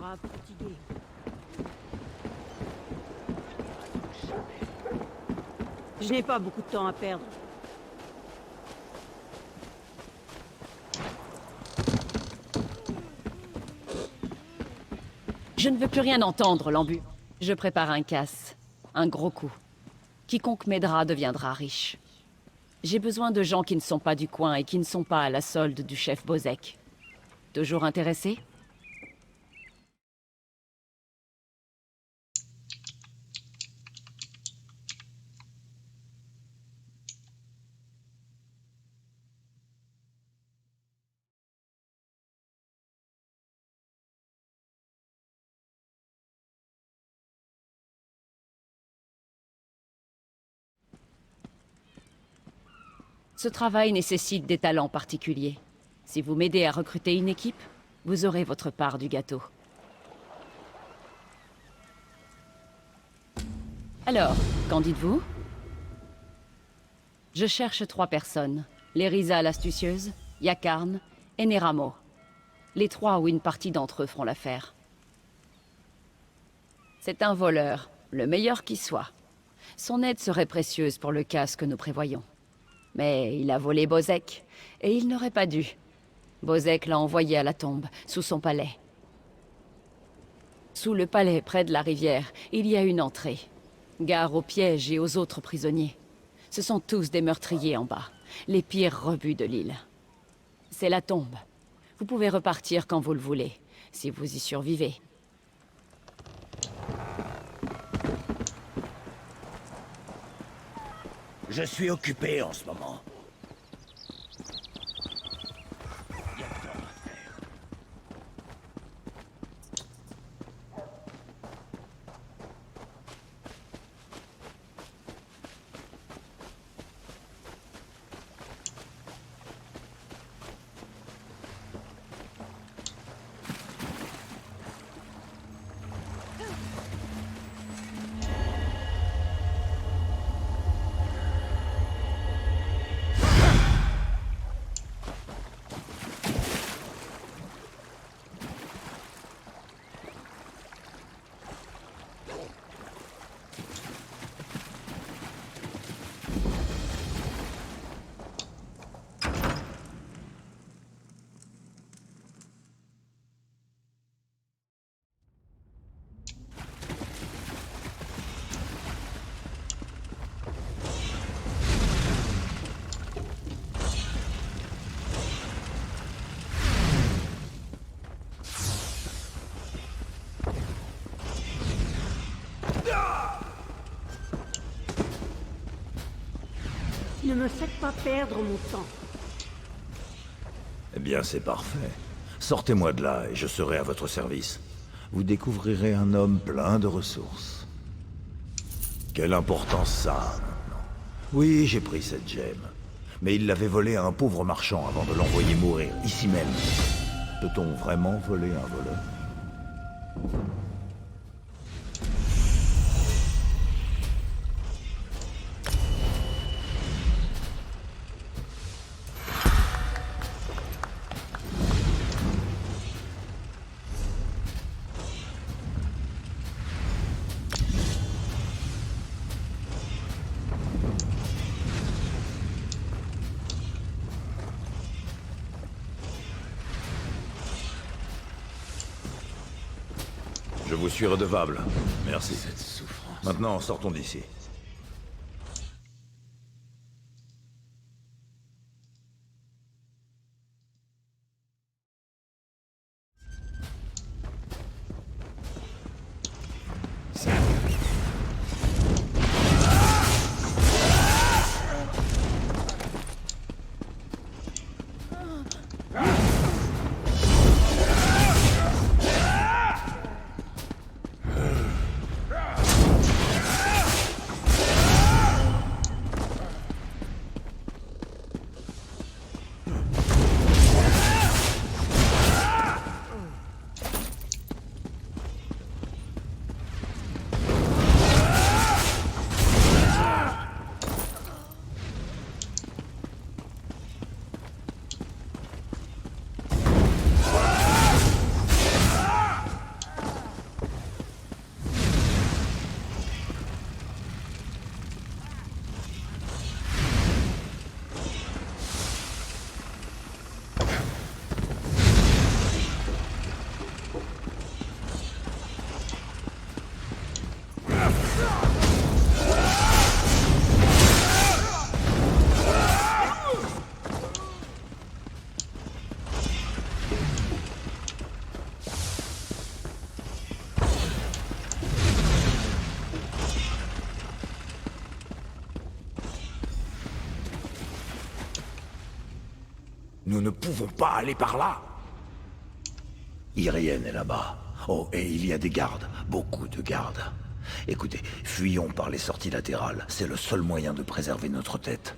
grave fatigué. Je n'ai pas beaucoup de temps à perdre. Je ne veux plus rien entendre, Lambu. Je prépare un casse. Un gros coup. Quiconque m'aidera deviendra riche. J'ai besoin de gens qui ne sont pas du coin et qui ne sont pas à la solde du chef Bozek. Toujours intéressé? Ce travail nécessite des talents particuliers. Si vous m'aidez à recruter une équipe, vous aurez votre part du gâteau. Alors, qu'en dites-vous? Je cherche 3 personnes. Lérisa l'astucieuse, Yakarn et Neramo. Les 3 ou une partie d'entre eux feront l'affaire. C'est un voleur, le meilleur qui soit. Son aide serait précieuse pour le casse que nous prévoyons. Mais il a volé Bozek, et il n'aurait pas dû. Bozek l'a envoyé à la tombe, sous son palais. Sous le palais, près de la rivière, il y a une entrée. Gare aux pièges et aux autres prisonniers. Ce sont tous des meurtriers en bas, les pires rebuts de l'île. C'est la tombe. Vous pouvez repartir quand vous le voulez, si vous y survivez. Je suis occupé en ce moment. Ne me faites pas perdre mon temps. Eh bien, c'est parfait. Sortez-moi de là et je serai à votre service. Vous découvrirez un homme plein de ressources. Quelle importance ça a maintenant? Oui, j'ai pris cette gemme. Mais il l'avait volée à un pauvre marchand avant de l'envoyer mourir, ici même. Peut-on vraiment voler un voleur? Je vous suis redevable. Merci. Cette souffrance. Maintenant, sortons d'ici. Nous ne pouvons pas aller par là. Irienne est là-bas. Oh, et il y a des gardes. Beaucoup de gardes. Écoutez, fuyons par les sorties latérales. C'est le seul moyen de préserver notre tête.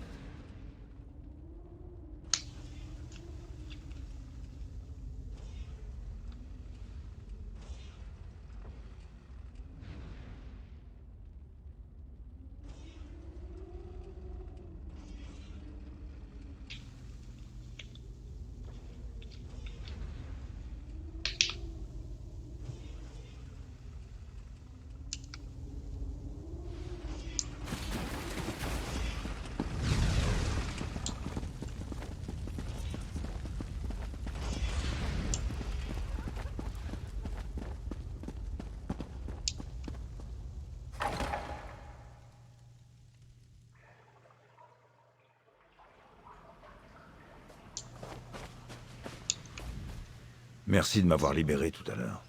Merci de m'avoir libéré tout à l'heure.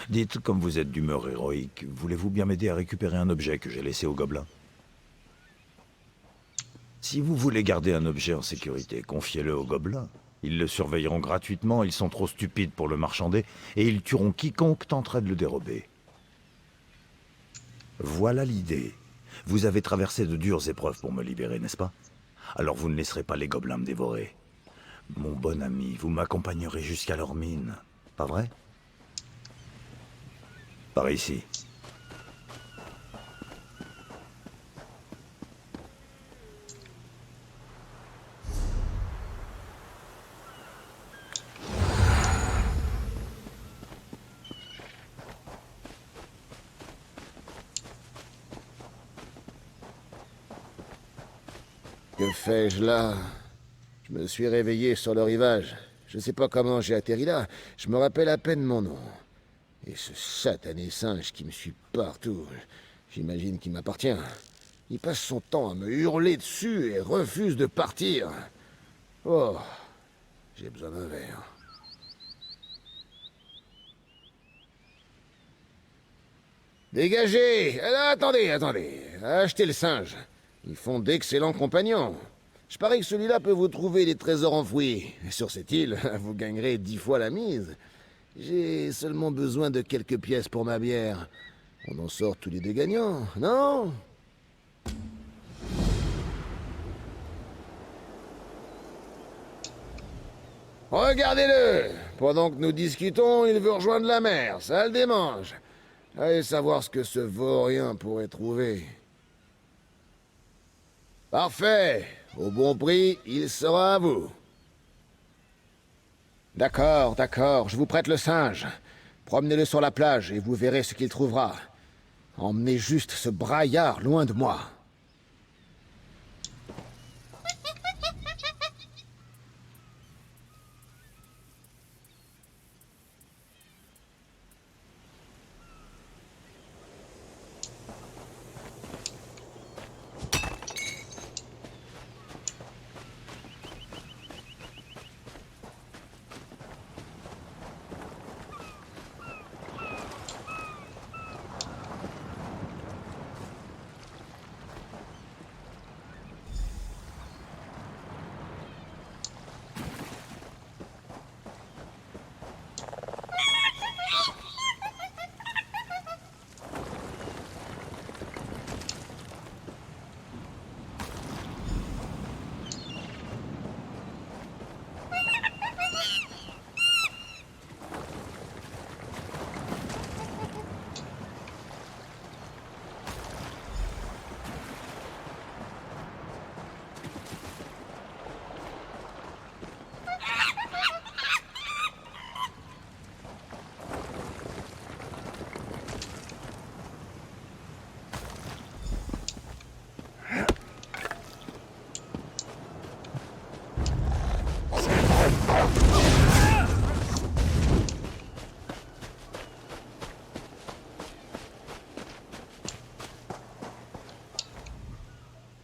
Dites, comme vous êtes d'humeur héroïque, voulez-vous bien m'aider à récupérer un objet que j'ai laissé au gobelin? Si vous voulez garder un objet en sécurité, confiez-le aux gobelins. Ils le surveilleront gratuitement, ils sont trop stupides pour le marchander, et ils tueront quiconque tenterait de le dérober. Voilà l'idée. Vous avez traversé de dures épreuves pour me libérer, n'est-ce pas? Alors vous ne laisserez pas les gobelins me dévorer. Mon bon ami, vous m'accompagnerez jusqu'à leur mine. Pas vrai? Par ici. Que fais-je là? Je me suis réveillé sur le rivage. Je sais pas comment j'ai atterri là. Je me rappelle à peine mon nom. Et ce satané singe qui me suit partout, j'imagine qu'il m'appartient. Il passe son temps à me hurler dessus et refuse de partir. Oh, j'ai besoin d'un verre. Dégagez! Attendez. Achetez le singe. Ils font d'excellents compagnons. Je parie que celui-là peut vous trouver des trésors enfouis. Et sur cette île, vous gagnerez 10 fois la mise. J'ai seulement besoin de quelques pièces pour ma bière. On en sort tous les deux gagnants, non? Regardez-le! Pendant que nous discutons, il veut rejoindre la mer. Ça le démange. Allez savoir ce que ce vaurien pourrait trouver. Parfait. Au bon prix, il sera à vous. D'accord, je vous prête le singe. Promenez-le sur la plage et vous verrez ce qu'il trouvera. Emmenez juste ce braillard loin de moi.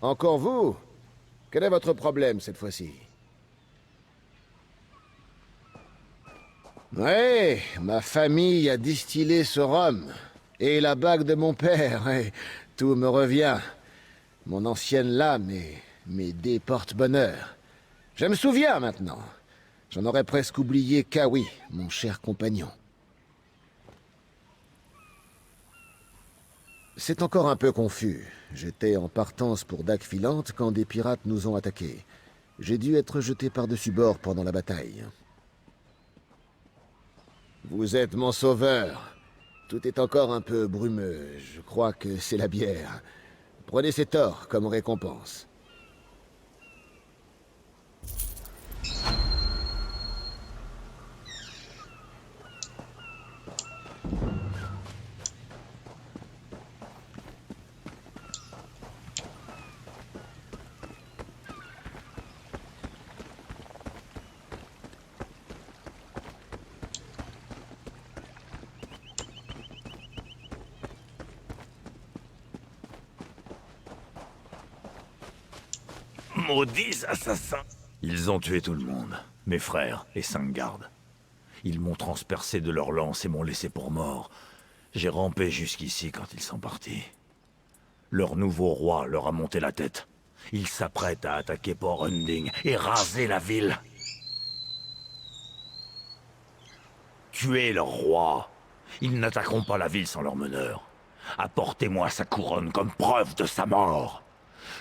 Encore vous? Quel est votre problème cette fois-ci? Ouais, ma famille a distillé ce rhum. Et la bague de mon père, et tout me revient. Mon ancienne lame et mes dés porte bonheur. Je me souviens maintenant. J'en aurais presque oublié Kawi, mon cher compagnon. C'est encore un peu confus. J'étais en partance pour Dagfilante quand des pirates nous ont attaqués. J'ai dû être jeté par-dessus bord pendant la bataille. Vous êtes mon sauveur. Tout est encore un peu brumeux. Je crois que c'est la bière. Prenez cet or comme récompense. Maudits assassins! Ils ont tué tout le monde. Mes frères et 5 gardes. Ils m'ont transpercé de leurs lances et m'ont laissé pour mort. J'ai rampé jusqu'ici quand ils sont partis. Leur nouveau roi leur a monté la tête. Ils s'apprêtent à attaquer Port Hunding et raser la ville. Tuez leur roi. Ils n'attaqueront pas la ville sans leur meneur. Apportez-moi sa couronne comme preuve de sa mort.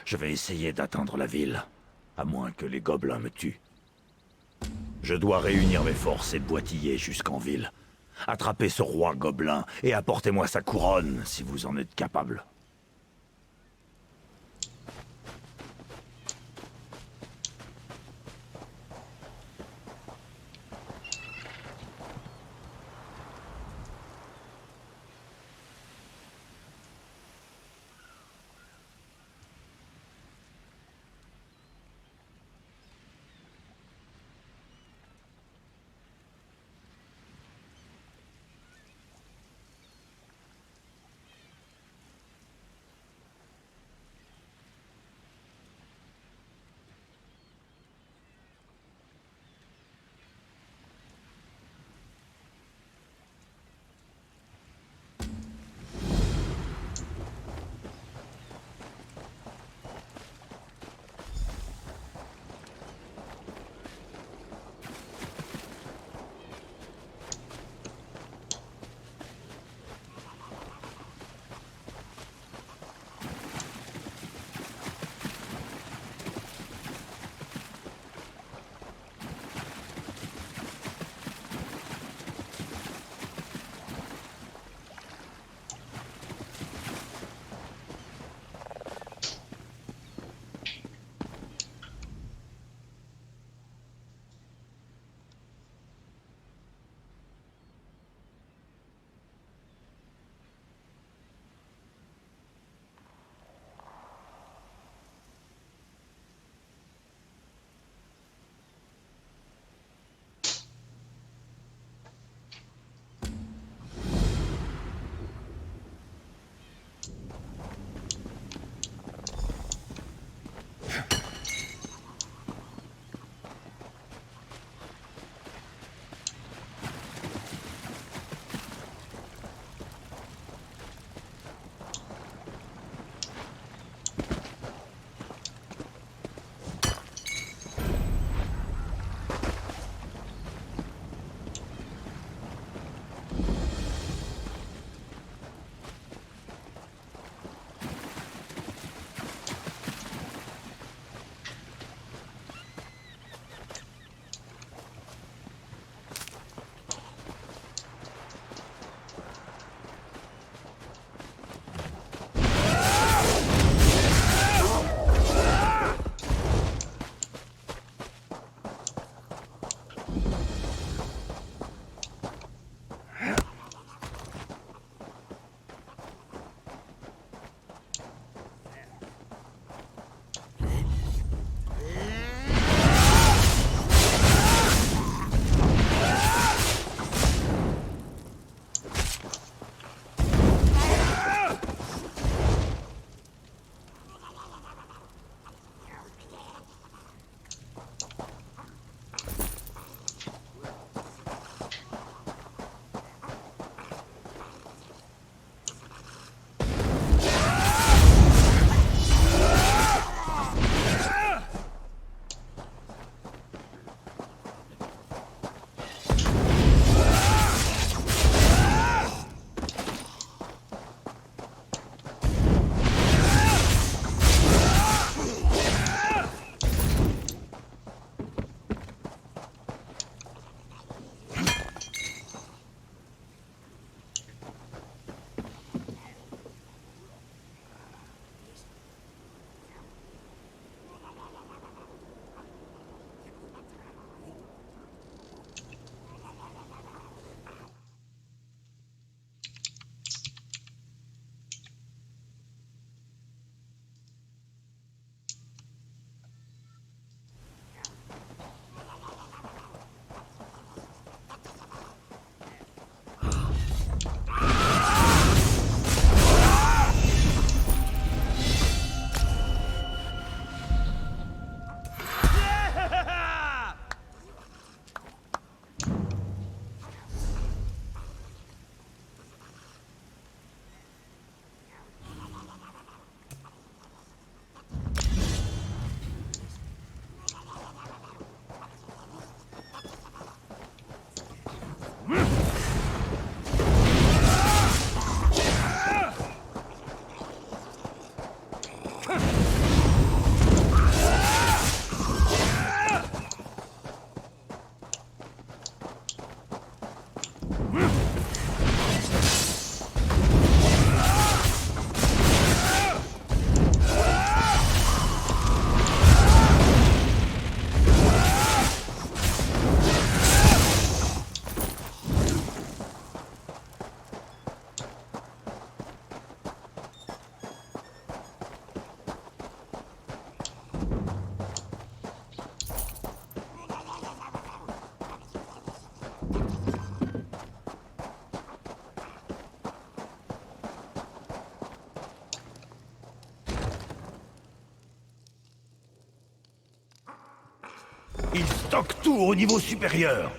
Je vais essayer d'atteindre la ville, à moins que les gobelins me tuent. Je dois réunir mes forces et boitiller jusqu'en ville. Attrapez ce roi gobelin et apportez-moi sa couronne si vous en êtes capable. Ils stockent tout au niveau supérieur.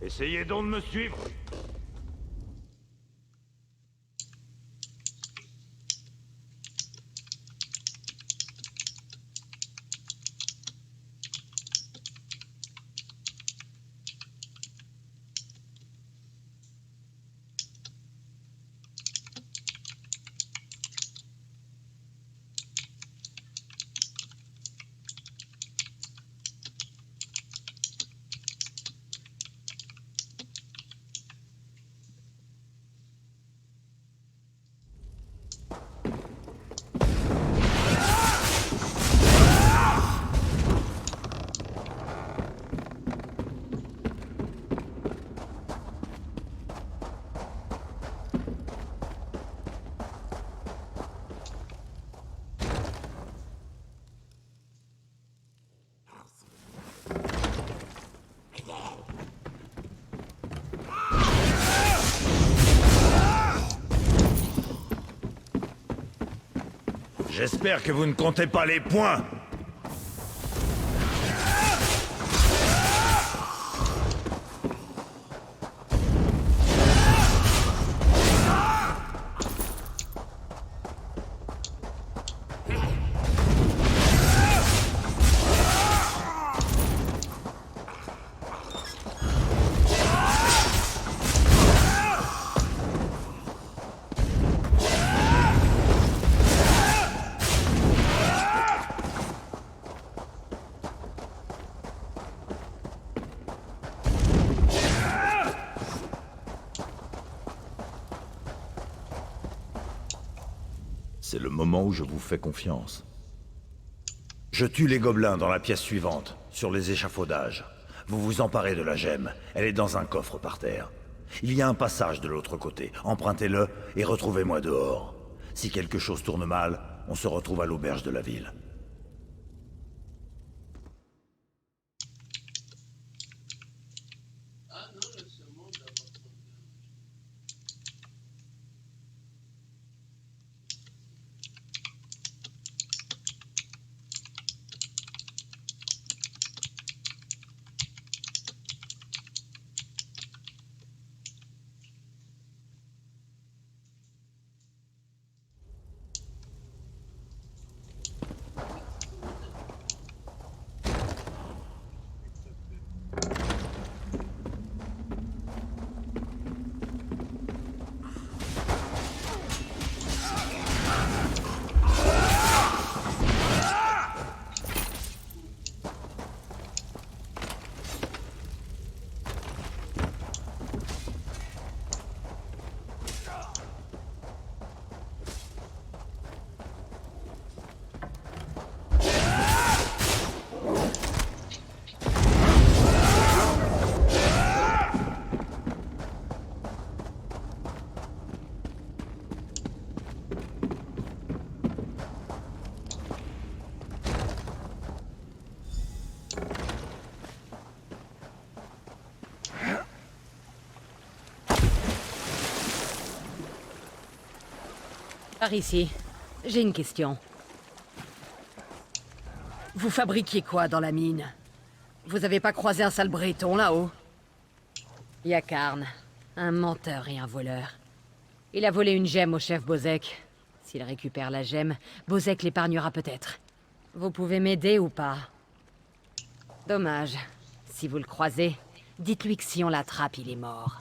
Essayez donc de me suivre. J'espère que vous ne comptez pas les points. C'est le moment où je vous fais confiance. Je tue les gobelins dans la pièce suivante, sur les échafaudages. Vous vous emparez de la gemme, elle est dans un coffre par terre. Il y a un passage de l'autre côté, empruntez-le et retrouvez-moi dehors. Si quelque chose tourne mal, on se retrouve à l'auberge de la ville. Par ici, j'ai une question. Vous fabriquiez quoi dans la mine? Vous avez pas croisé un sale breton là-haut? Yakarn, un menteur et un voleur. Il a volé une gemme au chef Bozek. S'il récupère la gemme, Bozek l'épargnera peut-être. Vous pouvez m'aider ou pas? Dommage. Si vous le croisez, dites-lui que si on l'attrape, il est mort.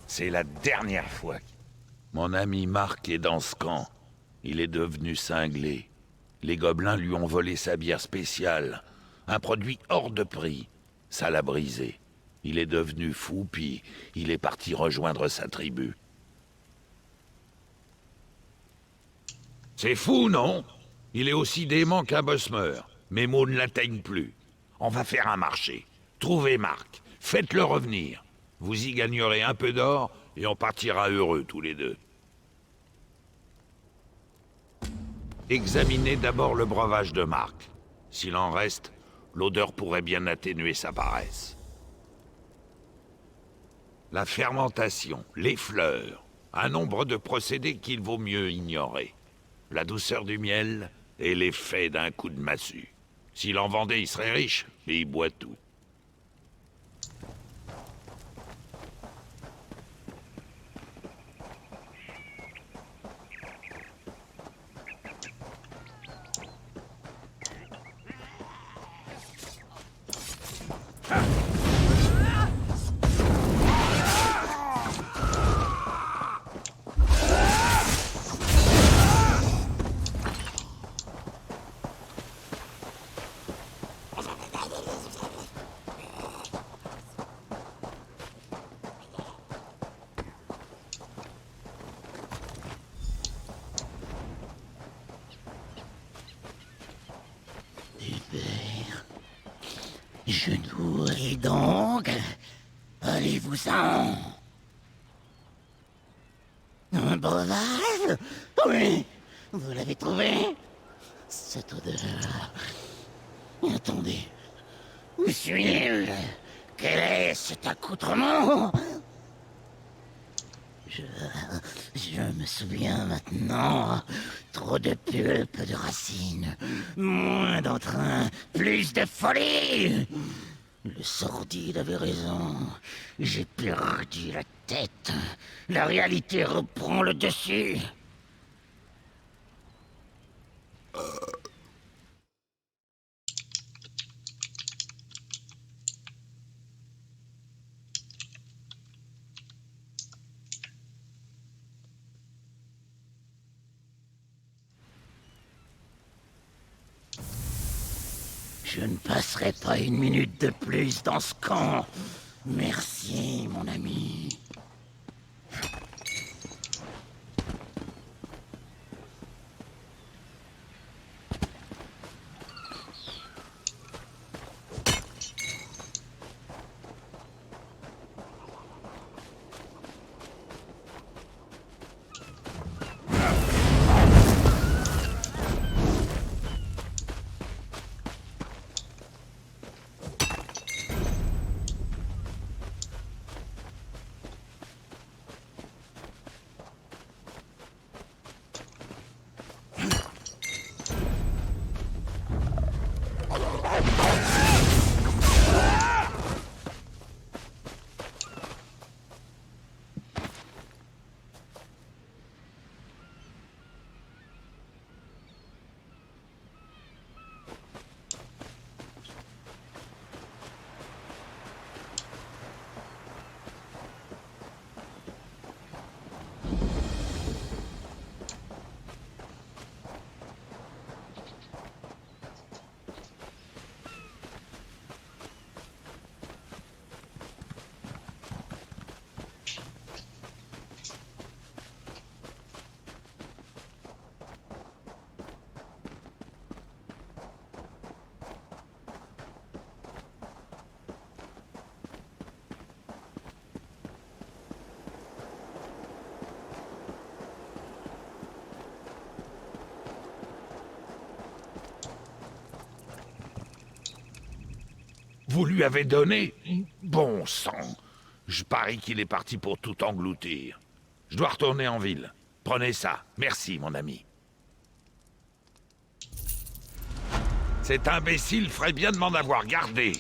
C'est la dernière fois. Mon ami Marc est dans ce camp. Il est devenu cinglé. Les gobelins lui ont volé sa bière spéciale. Un produit hors de prix. Ça l'a brisé. Il est devenu fou, puis il est parti rejoindre sa tribu. C'est fou, non? Il est aussi dément qu'un bossmeur. Mes mots ne l'atteignent plus. On va faire un marché. Trouvez Marc. Faites-le revenir. Vous y gagnerez un peu d'or, et on partira heureux tous les deux. Examinez d'abord le breuvage de Marc. S'il en reste, l'odeur pourrait bien atténuer sa paresse. La fermentation, les fleurs, un nombre de procédés qu'il vaut mieux ignorer. La douceur du miel et l'effet d'un coup de massue. S'il en vendait, il serait riche, mais il boit tout. Je nourris donc. Allez-vous-en. Un breuvage? Oui. Vous l'avez trouvé? Cette odeur. Attendez. Où suis-je? Quel est cet accoutrement? Je me souviens maintenant. Trop de pulpe, de racines. Moins d'entrain, plus de folie. Le sordide avait raison. J'ai perdu la tête. La réalité reprend le dessus. Je ne passerai pas une minute de plus dans ce camp. Merci, mon ami. Vous lui avez donné? Bon sang. Je parie qu'il est parti pour tout engloutir. Je dois retourner en ville. Prenez ça. Merci, mon ami. Cet imbécile ferait bien de m'en avoir gardé.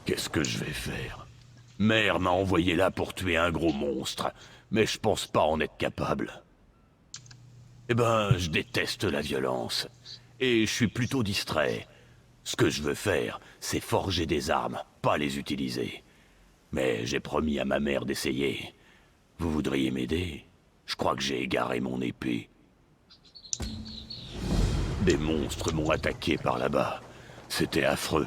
Qu'est-ce que je vais faire? Mère m'a envoyé là pour tuer un gros monstre, mais je pense pas en être capable. Eh ben, je déteste la violence, et je suis plutôt distrait. Ce que je veux faire, c'est forger des armes, pas les utiliser. Mais j'ai promis à ma mère d'essayer. Vous voudriez m'aider? Je crois que j'ai égaré mon épée. Des monstres m'ont attaqué par là-bas. C'était affreux.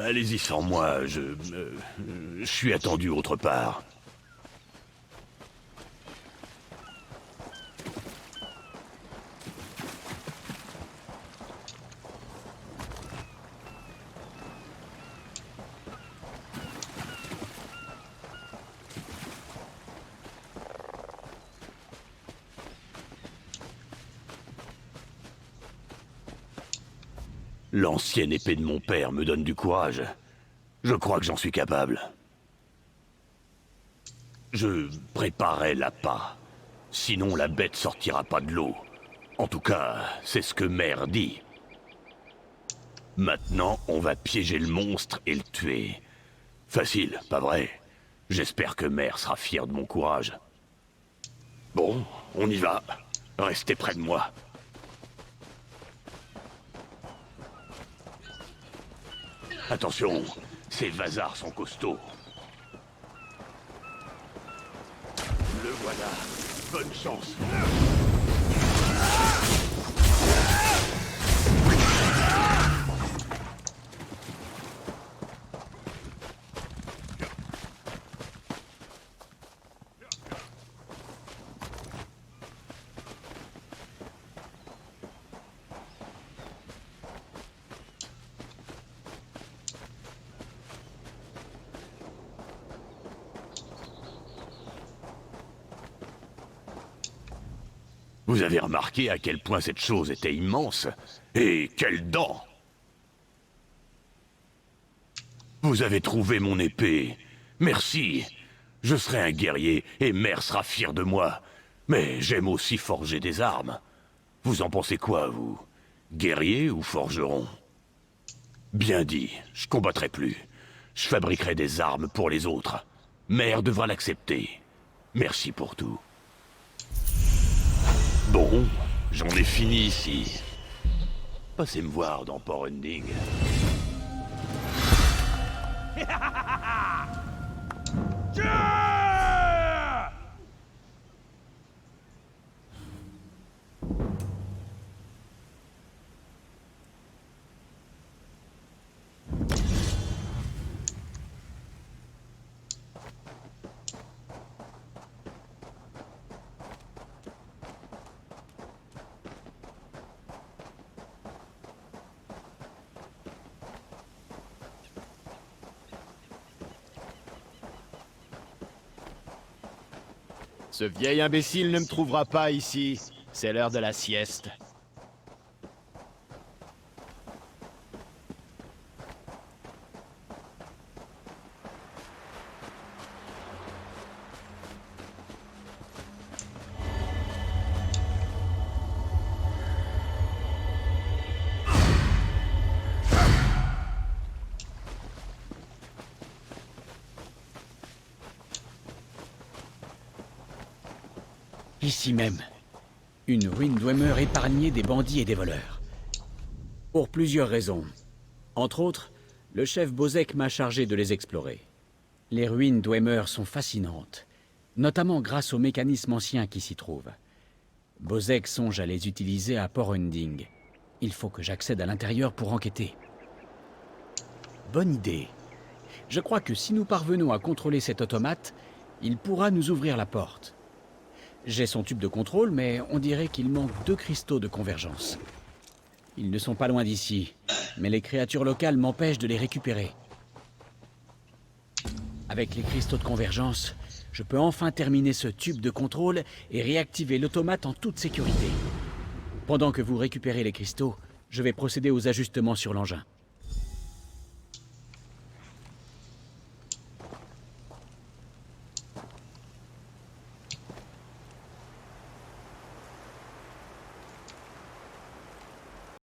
Allez-y sans moi, je suis attendu autre part. L'ancienne épée de mon père me donne du courage. Je crois que j'en suis capable. Je préparais l'appât. Sinon la bête sortira pas de l'eau. En tout cas, c'est ce que Mère dit. Maintenant, on va piéger le monstre et le tuer. Facile, pas vrai? J'espère que Mère sera fière de mon courage. Bon, on y va. Restez près de moi. Attention, ces vasards sont costauds. Le voilà. Bonne chance. Vous avez remarqué à quel point cette chose était immense? Et quelles dents! Vous avez trouvé mon épée. Merci. Je serai un guerrier et Mère sera fière de moi. Mais j'aime aussi forger des armes. Vous en pensez quoi, vous? Guerrier ou forgeron? Bien dit, je combattrai plus. Je fabriquerai des armes pour les autres. Mère devra l'accepter. Merci pour tout. Bon, j'en ai fini ici. Passez me voir dans Port Ending. Ce vieil imbécile ne me trouvera pas ici. C'est l'heure de la sieste. Ici même. Une ruine Dwemer épargnée des bandits et des voleurs. Pour plusieurs raisons. Entre autres, le chef Bozek m'a chargé de les explorer. Les ruines Dwemer sont fascinantes, notamment grâce aux mécanismes anciens qui s'y trouvent. Bozek songe à les utiliser à Port Hunding. Il faut que j'accède à l'intérieur pour enquêter. Bonne idée. Je crois que si nous parvenons à contrôler cet automate, il pourra nous ouvrir la porte. J'ai son tube de contrôle, mais on dirait qu'il manque 2 cristaux de convergence. Ils ne sont pas loin d'ici, mais les créatures locales m'empêchent de les récupérer. Avec les cristaux de convergence, je peux enfin terminer ce tube de contrôle et réactiver l'automate en toute sécurité. Pendant que vous récupérez les cristaux, je vais procéder aux ajustements sur l'engin.